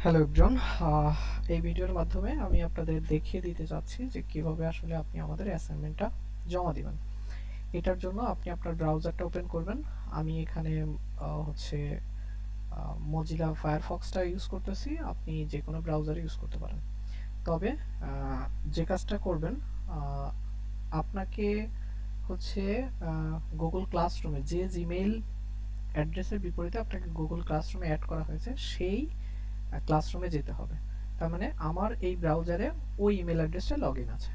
Hello everyone. এই ভিডিওর মাধ্যমে আমি আপনাদের দেখিয়ে দিতে যাচ্ছি যে কিভাবে আসলে আপনি আমাদের অ্যাসাইনমেন্টটা জমা দিবেন। এটার জন্য আপনি আপনার ব্রাউজারটা ওপেন করবেন। আমি এখানে হচ্ছে মজিলা ফায়ারফক্সটা ইউজ করতেছি। আপনি যে কোনো ব্রাউজার ইউজ করতে পারেন। তবে যে কাজটা করবেন, আহ, আপনাকে হচ্ছে গুগল ক্লাসরুমে যে জিমেইল অ্যাড্রেসের বিপরীতে আপনাকে গুগল ক্লাসরুমে অ্যাড করা হয়েছে সেই ক্লাসরুমে যেতে হবে। তার মানে আমার এই ব্রাউজারে ওই ইমেল অ্যাড্রেসটা লগ ইন আছে।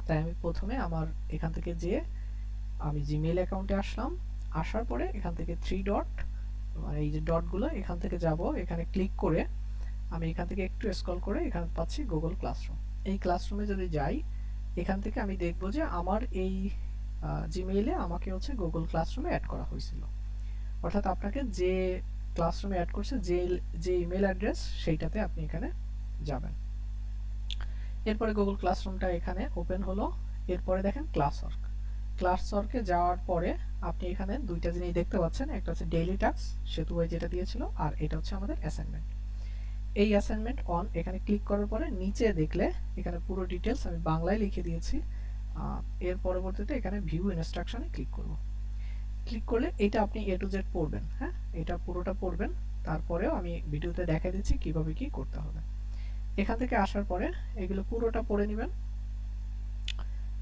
তাই আমি প্রথমে আমার এখান থেকে যেয়ে আমি জিমেইল অ্যাকাউন্টে আসলাম। আসার পরে এখান থেকে থ্রি ডট, মানে এই যে ডটগুলো, এখান থেকে যাব, এখানে ক্লিক করে আমি এখান থেকে একটু স্ক্রল করে এখানে পাচ্ছি গুগল ক্লাসরুম। এই ক্লাসরুমে যদি যাই, এখান থেকে আমি দেখব যে আমার এই জিমেইলে আমাকে হচ্ছে গুগল ক্লাসরুমে অ্যাড করা হয়েছিল। অর্থাৎ আপনাকে যে ক্লাসরুমে অ্যাড করছে, যে ইমেল অ্যাড্রেস, সেইটাতে আপনি এখানে যাবেন। এরপরে গুগল ক্লাসরুমটা এখানে ওপেন হলো। এরপরে দেখেন ক্লাসওয়ার্ক। ক্লাসওয়ার্কে যাওয়ার পরে আপনি এখানে দুইটা জিনিস দেখতে পাচ্ছেন, একটা হচ্ছে ডেইলি টাস্ক, সেতু ভাই যেটা দিয়েছিল, আর এটা হচ্ছে আমাদের অ্যাসাইনমেন্ট। এই অ্যাসাইনমেন্ট অন এখানে ক্লিক করার পরে নিচে দেখলে এখানে পুরো ডিটেলস আমি বাংলায় লিখে দিয়েছি। এর পরবর্তীতে এখানে ভিউ ইনস্ট্রাকশনে ক্লিক করব। ক্লিক করলে এটা আপনি এ টু জেড পড়বেন। হ্যাঁ, এটা পুরোটা পড়বেন। তারপরেও আমি ভিডিওতে দেখাই দিচ্ছি কিভাবে কি করতে হবে। এখান থেকে আসার পরে এগুলো পুরোটা পড়ে নেবেন।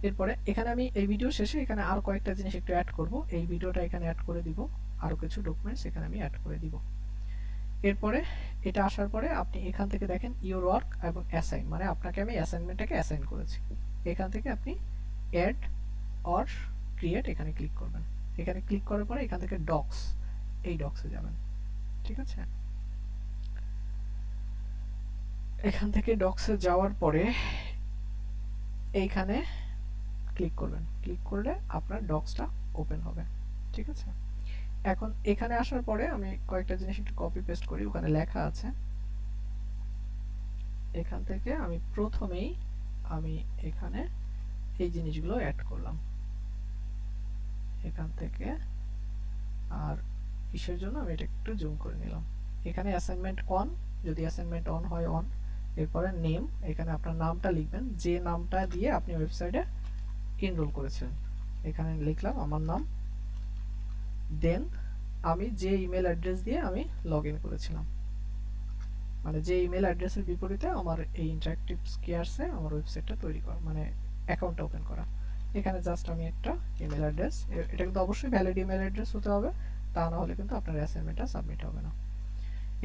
এরপরে এখানে আমি এই ভিডিও শেষে এখানে আরো কয়েকটা জিনিস একটু অ্যাড করব। এই ভিডিওটা এখানে অ্যাড করে দিব, আরো কিছু ডকুমেন্টস এখানে আমি অ্যাড করে দিব। এরপরে এটা আসার পরে আপনি এখান থেকে দেখেন ইওর ওয়ার্ক এবং অ্যাসাইন, মানে আপনাকে আমি অ্যাসাইনমেন্টটাকে অ্যাসাইন করেছি। এখান থেকে আপনি অ্যাড অর ক্রিয়েট এখানে ক্লিক করবেন। এখানে ক্লিক করার পরে এখান থেকে ডক্স, এই ডক্সে যাবেন। ঠিক আছে, এখান থেকে ডক্সে যাওয়ার পরে এইখানে ক্লিক করবেন। ক্লিক করলে আপনার ডক্সটা ওপেন হবে। ঠিক আছে, এখন এখানে আসার পরে আমি কয়েকটা জিনিস একটু কপি পেস্ট করি। ওখানে লেখা আছে, এখান থেকে আমি প্রথমেই আমি এখানে এই জিনিসগুলো অ্যাড করলাম এখান থেকে। আর কিসের জন্য আমি এটা একটু জুম করে নিলাম। এখানে অ্যাসাইনমেন্ট অন, যদি অ্যাসাইনমেন্ট অন হয় অন। এরপরে নেম, এখানে আপনার নামটা লিখবেন, যে নামটা দিয়ে আপনি ওয়েবসাইটে এনরোল করেছেন। এখানে লিখলাম আমার নাম। দেন আমি যে ইমেল অ্যাড্রেস দিয়ে আমি লগ ইন করেছিলাম, মানে যে ইমেল অ্যাড্রেসের বিপরীতে আমার এই ইন্টারঅ্যাক্টিভ স্কেয়ারসে আমার ওয়েবসাইটটা তৈরি করা, মানে অ্যাকাউন্টটা ওপেন করা। এখানে জাস্ট আমি একটা ইমেল অ্যাড্রেস, এটা কিন্তু অবশ্যই ভ্যালিড ইমেল অ্যাড্রেস হতে হবে, তা না হলে কিন্তু আপনার অ্যাসাইনমেন্টটা সাবমিট হবে না।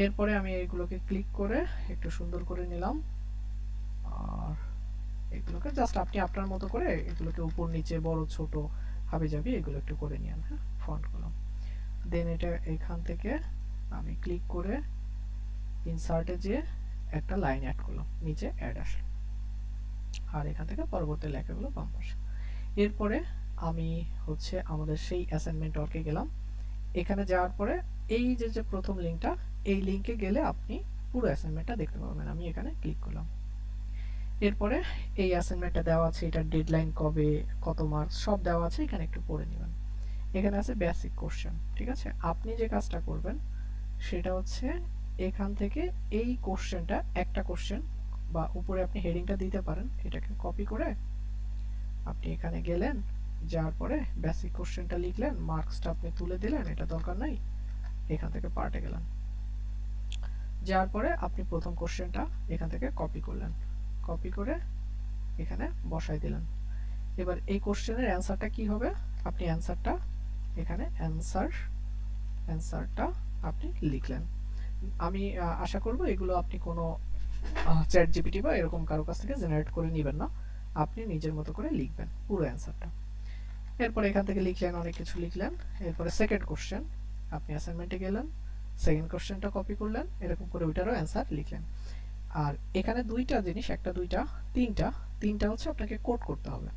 এরপরে আমি এইগুলোকে ক্লিক করে একটু সুন্দর করে নিলাম। আর এগুলোকে জাস্ট আপনি আপনার মতো করে এগুলোকে উপর নিচে বড় ছোট হাবিজাবি এগুলো একটু করে নিন। হ্যাঁ, ফন্ট করলাম। দেন এটা এখান থেকে আমি ক্লিক করে ইনসার্টে যেয়ে একটা লাইন অ্যাড করলাম, নিচে অ্যাড আসলো। আর এখান থেকে পরবর্তী লেখাগুলো বাম পাশে। এরপরে আমি হচ্ছে আমাদের সেই অ্যাসাইনমেন্ট ওয়ার্কে গেলাম। এখানে যাওয়ার পরে এই যে যে প্রথম লিঙ্কটা, এই লিঙ্কে গেলে আপনি পুরো অ্যাসাইনমেন্টটা দেখতে পাবেন। আমি এখানে ক্লিক করলাম। এরপরে এই অ্যাসাইনমেন্টটা দেওয়া আছে, এটার ডেডলাইন কবে, কত মার্কস, সব দেওয়া আছে। এখানে একটু পড়ে নেবেন। এখানে আছে বেসিক কোশ্চেন। ঠিক আছে, আপনি যে কাজটা করবেন সেটা হচ্ছে এখান থেকে এই কোশ্চেনটা, একটা কোশ্চেন বা উপরে আপনি হেডিংটা দিতে পারেন, এটাকে কপি করে আপনি এখানে গেলেন, যাওয়ার পরে বেসিক কোশ্চেনটা লিখলেন, মার্কসটা আপনি তুলে দিলেন, এটা দরকার নাই। এখান থেকে পার্টে গেলেন, যাওয়ার পরে আপনি প্রথম কোশ্চেনটা এখান থেকে কপি করলেন, কপি করে এখানে বসাই দিলেন। এবার এই কোশ্চেনের অ্যান্সারটা কি হবে, আপনি অ্যান্সারটা এখানে অ্যান্সারটা আপনি লিখলেন। আমি আশা করব এগুলো আপনি কোনো চ্যাট জিপিটি বা এরকম কারো কাছ থেকে জেনারেট করে নেবেন না, আপনি নিজের মতো করে লিখবেন পুরো অ্যান্সারটা। এরপর এখান থেকে লিখলেন, অনেক কিছু লিখলেন। এরপরে সেকেন্ড কোশ্চেন, আপনি অ্যাসাইনমেন্টে গেলেন, সেকেন্ড কোশ্চেনটা কপি করলেন, এরকম করে ওইটারও অ্যান্সার লিখলেন। আর এখানে দুইটা জিনিস, একটা দুইটা তিনটা, তিনটা হচ্ছে আপনাকে কোড করতে হবে।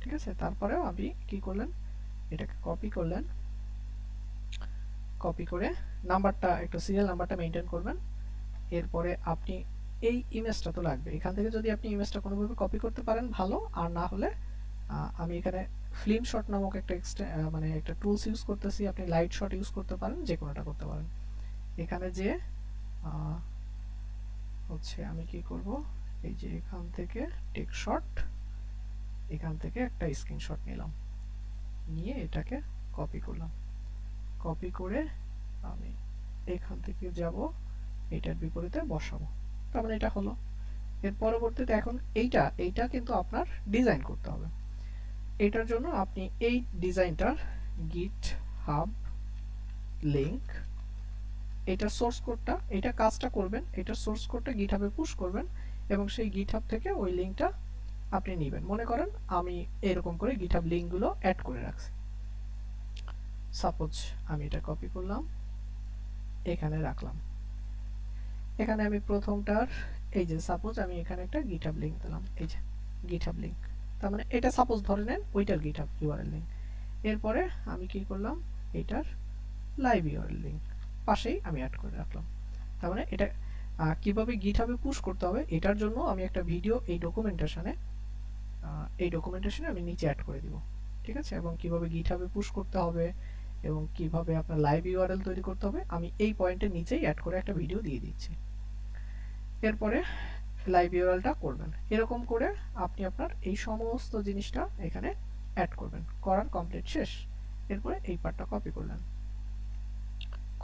ঠিক আছে, তারপরেও আপনি কি করলেন, এটাকে কপি করলেন, কপি করে নাম্বারটা একটু সিরিয়াল নাম্বারটা মেনটেন করবেন। এরপরে আপনি এই ইমেজটা তো লাগবে, এখান থেকে যদি আপনি ইমেজটা কোনোভাবে কপি করতে পারেন ভালো, আর না হলে আমি এখানে ফিল্ম শট নামক একটা মানে একটা টুলস ইউজ করতেছি, আপনি লাইট শট ইউজ করতে পারেন, যে কোনোটা করতে পারেন। এখানে যে হচ্ছে আমি কি করব, এই যে এখান থেকে টেক শট, এখান থেকে একটা স্ক্রিনশট নিলাম, নিয়ে এটাকে কপি করলাম, কপি করে আমি এখান থেকে যাব এটার বিপরীতে বসাবো। তার মানে এটা হলো। এর পরবর্তীতে এখন এইটা কিন্তু আপনার ডিজাইন করতে হবে। এটার জন্য আপনি এই ডিজাইনটার GitHub লিংক, এটা সোর্স কোডটা, এটা কাজটা করবেন, এটা সোর্স কোডটা গিটহাবে পুশ করবেন এবং সেই গিটহাব থেকে ওই লিংকটা আপনি নেবেন। মনে করেন আমি এরকম করে গিটহাব লিংকগুলো অ্যাড করে রাখছি। সাপোজ আমি এটা কপি করলাম, এখানে রাখলাম। এখানে আমি প্রথমটার এই যে সাপোজ আমি এখানে একটা গিটহাব লিংক দিলাম, এই যে গিটহাব লিংক, তার মানে এটা সাপোজ ধরে নেন ওইটার গিটহাব ইউআরএল লিংক। এরপরে আমি কি করলাম, এটার লাইভ ইউআরএল লিংক পাশেই আমি অ্যাড করে রাখলাম। তার মানে এটা কিভাবে গিটহাবে পুশ করতে হবে এটার জন্য আমি একটা ভিডিও এই ডকুমেন্টেশনে আমি নিচে অ্যাড করে দিব, ঠিক আছে? এবং কিভাবে গিটহাবে পুশ করতে হবে এবং কিভাবে আপনার লাইভ ইউআরএল তৈরি করতে হবে আমি এই পয়েন্টের নিচেই অ্যাড করে একটা ভিডিও দিয়ে দিচ্ছি। এরপরে লাইভ ইউআরএলটা করবেন, এরকম করে আপনি আপনার এই সমস্ত জিনিসটা এখানে অ্যাড করবেন। করার কমপ্লিট শেষ। এরপরে এই পার্টটা কপি করলেন,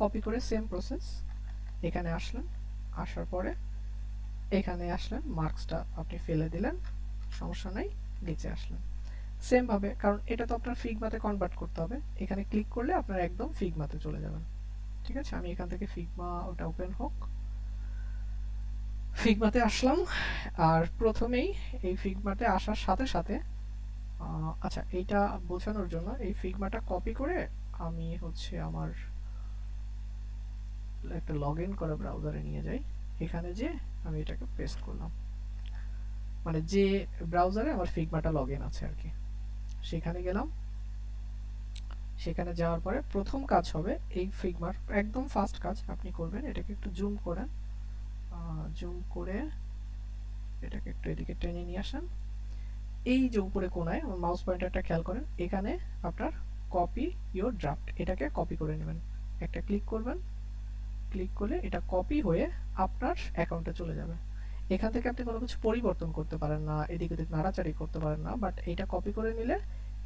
কপি করে সেম প্রসেস এখানে আসলেন, আসার পরে এখানে আসলেন, মার্কসটা আপনি ফেলে দিলেন, সমস্যা নাই, নিচে আসলেন সেম ভাবে, কারণ এটা তো আপনার ফিগমাতে কনভার্ট করতে হবে। এখানে ক্লিক করলে আপনার একদম ফিগমাতে চলে যাবেন, ঠিক আছে? আমি এখান থেকে ফিগমা ওটা ওপেন হোক, ফিগমাতে আসলাম। আর প্রথমেই এই ফিগমাতে আসার সাথে সাথে আচ্ছা এইটা বোঝানোর জন্য এই ফিগমাটা কপি করে আমি হচ্ছে আমার একটা লগইন করা ব্রাউজারে নিয়ে যাই, এখানে যে আমি এটাকে পেস্ট করলাম, মানে যে ব্রাউজারে আমার ফিগমাটা লগইন আছে আর কি, সেখানে গেলাম। সেখানে যাওয়ার পরে প্রথম কাজ হবে এই ফিগমার একদম ফার্স্ট কাজ আপনি করবেন, এটাকে একটু জুম করেন, জুম করে এটাকে একটু এদিকে টেনে নিয়ে আসেন। এই যে উপরে কোণায় আমার মাউস পয়েন্টারটা খেয়াল করেন, এখানে আপনার কপি ইওর ড্রাফট, এটাকে কপি করে নেবেন। একটা ক্লিক করবেন, ক্লিক করলে এটা কপি হয়ে আপনার অ্যাকাউন্টে চলে যাবে। এখান থেকে আপনি কোনো কিছু পরিবর্তন করতে পারেন না, এদিক ওদিক নাড়াচাড়ি করতে পারেন না, বাট এটা কপি করে নিলে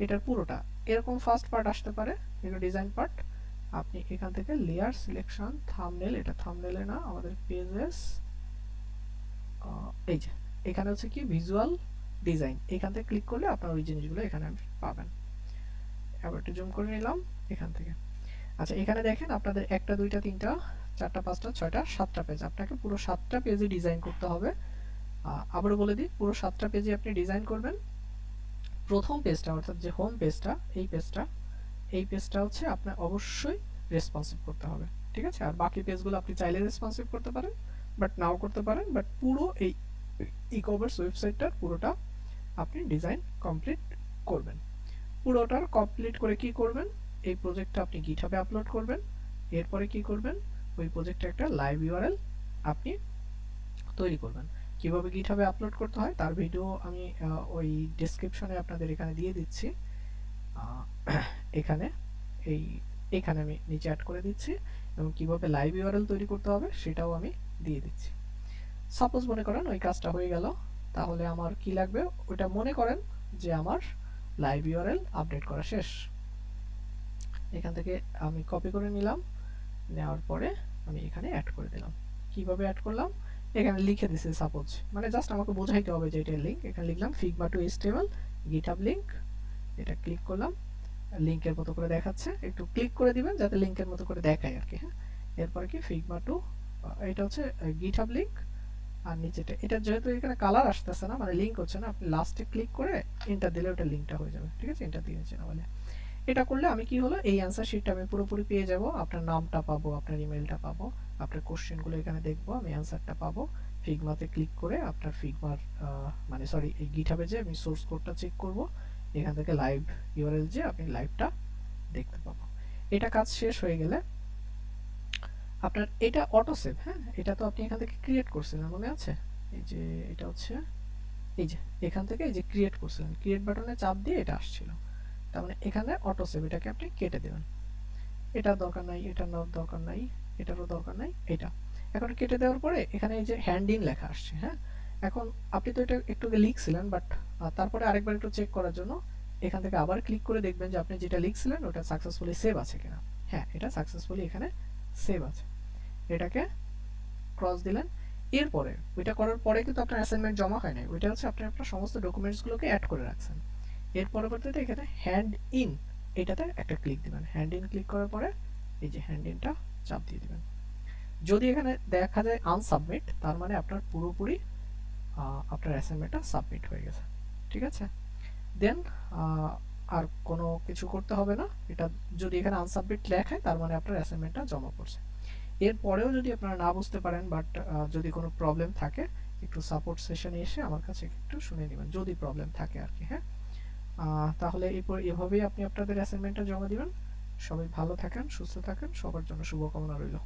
এটার পুরোটা এরকম ফার্স্ট পার্ট আসতে পারে, এটা ডিজাইন পার্ট। আপনি এখান থেকে লেয়ার সিলেকশন থাম্বনেল, এটা থাম্বনেলে না আমাদের পেজেস, এই যে এখানে হচ্ছে কি ভিজুয়াল ডিজাইন, এখান থেকে ক্লিক করলে আপনার ওই জিনিসগুলো এখানে পাবেন। আবার একটু জুম করে নিলাম এখান থেকে। আচ্ছা এখানে দেখেন আপনাদের একটা দুইটা তিনটা চারটা পাঁচটা ছয়টা সাতটা পেজ, আপনাকে পুরো 7টা পেজে ডিজাইন করতে হবে। আবারও বলে দিই, পুরো 7টা পেজে আপনি ডিজাইন করবেন। প্রথম পেজটা অর্থাৎ যে হোম পেজটা, এই পেজটা হচ্ছে আপনার অবশ্যই রেসপন্সিভ করতে হবে, ঠিক আছে? আর বাকি পেজগুলো আপনি চাইলে রেসপন্সিভ করতে পারেন বাট নাও করতে পারেন, বাট পুরো এই ই-কমার্স ওয়েবসাইটটার পুরোটা আপনি ডিজাইন কমপ্লিট করবেন। পুরোটার কমপ্লিট করে কি করবেন, এই প্রজেক্টটা আপনি গিটহাবে আপলোড করবেন। এরপরে কি করবেন, ওই প্রজেক্টে একটা লাইভ ইউআরএল আপনি তৈরি করবেন। কিভাবে গিটহাবে আপলোড করতে হয় তার ভিডিও আমি ওই ডেসক্রিপশনে আপনাদের এখানে দিয়ে দিচ্ছি, এখানে এখানে আমি নিচে অ্যাড করে দিচ্ছি, এবং কিভাবে লাইভ ইউআরএল তৈরি করতে হবে সেটাও আমি দিয়ে দিচ্ছি। সাপোজ মনে করেন ওই কাজটা হয়ে গেল, তাহলে আমার কি লাগবে, ওইটা মনে করেন যে আমার লাইভ ইউআরএল আপডেট করা শেষ। এখান থেকে আমি কপি করে নিলাম, নেওয়ার পরে আমি এখানে অ্যাড করে দিলাম। কিভাবে অ্যাড করলাম, এখানে লিখে দিছি সাপোজ, মানে জাস্ট আমাকে বোঝাইতে হবে যে এটা লিংক। এখানে লিখলাম Figma to HTML GitHub link, এটা ক্লিক করলাম, লিংকের মতো করে দেখাচ্ছে, একটু ক্লিক করে দিবেন যাতে লিংকের মতো করে দেখায় আর কি। হ্যাঁ, এরপর কি ফিগমা টু, এটা হচ্ছে গিটহাব লিংক, আর নিচেটা এটা যেহেতু এখানে কালার আসতেছে না মানে লিংক হচ্ছে না, আপনি লাস্টে ক্লিক করে এন্টার দিলে ওটা লিংকটা হয়ে যাবে, ঠিক আছে? এন্টার দিয়েছেন বলে এটা করলে আমি কি হলো, এই অ্যানসার শিটটা আমি পুরোপুরি পেয়ে যাব, আপনার নামটা পাবো, আপনার ইমেলটা পাবো, আপনার কোশ্চেনগুলো এখানে দেখবো, আমি অ্যানসারটা পাবো। ফিগমাতে ক্লিক করে আপনার ফিগমার মানে সরি এই গিটহাবে যে আমি সোর্স কোডটা চেক করব, এখান থেকে লাইভ ইউআরএল যে আপনি লাইভটা দেখতে পাবো। এটা কাজ শেষ হয়ে গেলে আপনার এটা অটো সেভ, হ্যাঁ এটা তো আপনি এখান থেকে ক্রিয়েট করছিলেন মনে আছে, এই যে এটা হচ্ছে এই যে এখান থেকে এই যে ক্রিয়েট করছিলেন, ক্রিয়েট বাটনে চাপ দিয়ে এটা আসছিল, তার মানে এখানে অটো সেভ, এটাকে আপনি কেটে দেবেন। এটা দরকার নাই, এটা দরকার নাই, এটারও দরকার নাই, এটা এখন কেটে দেওয়ার পরে এখানে এই যে হ্যান্ড ইন লেখা আসছে, হ্যাঁ। এখন আপনি তো এটা একটু আগে লিখছিলেন, বাট তারপরে আরেকবার একটু চেক করার জন্য এখান থেকে আবার ক্লিক করে দেখবেন যে আপনি যেটা লিখছিলেন ওটা সাকসেসফুলি সেভ আছে কিনা। হ্যাঁ, এটা সাকসেসফুলি এখানে সেভ আছে। এটাকে ক্রস দিলেন। এরপরে ওইটা করার পরে কিন্তু আপনার অ্যাসাইনমেন্ট জমা হয় নাই, ওইটা হচ্ছে আপনি আপনার সমস্ত ডকুমেন্টসগুলোকে অ্যাড করে রাখছেন। এর পরবর্তীতে এখানে হ্যান্ড ইন এটাতে একটা ক্লিক দিবেন। হ্যান্ড ইন ক্লিক করার পরে এই যে হ্যান্ড ইনটা চাপ দিয়ে দিবেন। যদি এখানে দেখা যায় আনসাবমিট, তার মানে আপনার পুরোপুরি আপনার অ্যাসাইনমেন্টটা সাবমিট হয়ে গেছে। ঠিক আছে, দেন আর কোনো কিছু করতে হবে না। এটা যদি এখানে আনসাবমিট লেখায় তার মানে আপনার অ্যাসাইনমেন্টটা জমা পড়ছে। এরপরেও যদি আপনারা না বুঝতে পারেন, বাট যদি কোনো প্রবলেম থাকে একটু সাপোর্ট সেশনে এসে আমার কাছে একটু শুনে নেবেন যদি প্রবলেম থাকে আর কি। হ্যাঁ, তাহলে এভাবেই আপনি আপনাদের অ্যাসাইনমেন্টটা জমা দিবেন। সবাই ভালো থাকেন, সুস্থ থাকেন, সবার জন্য শুভকামনা রইল।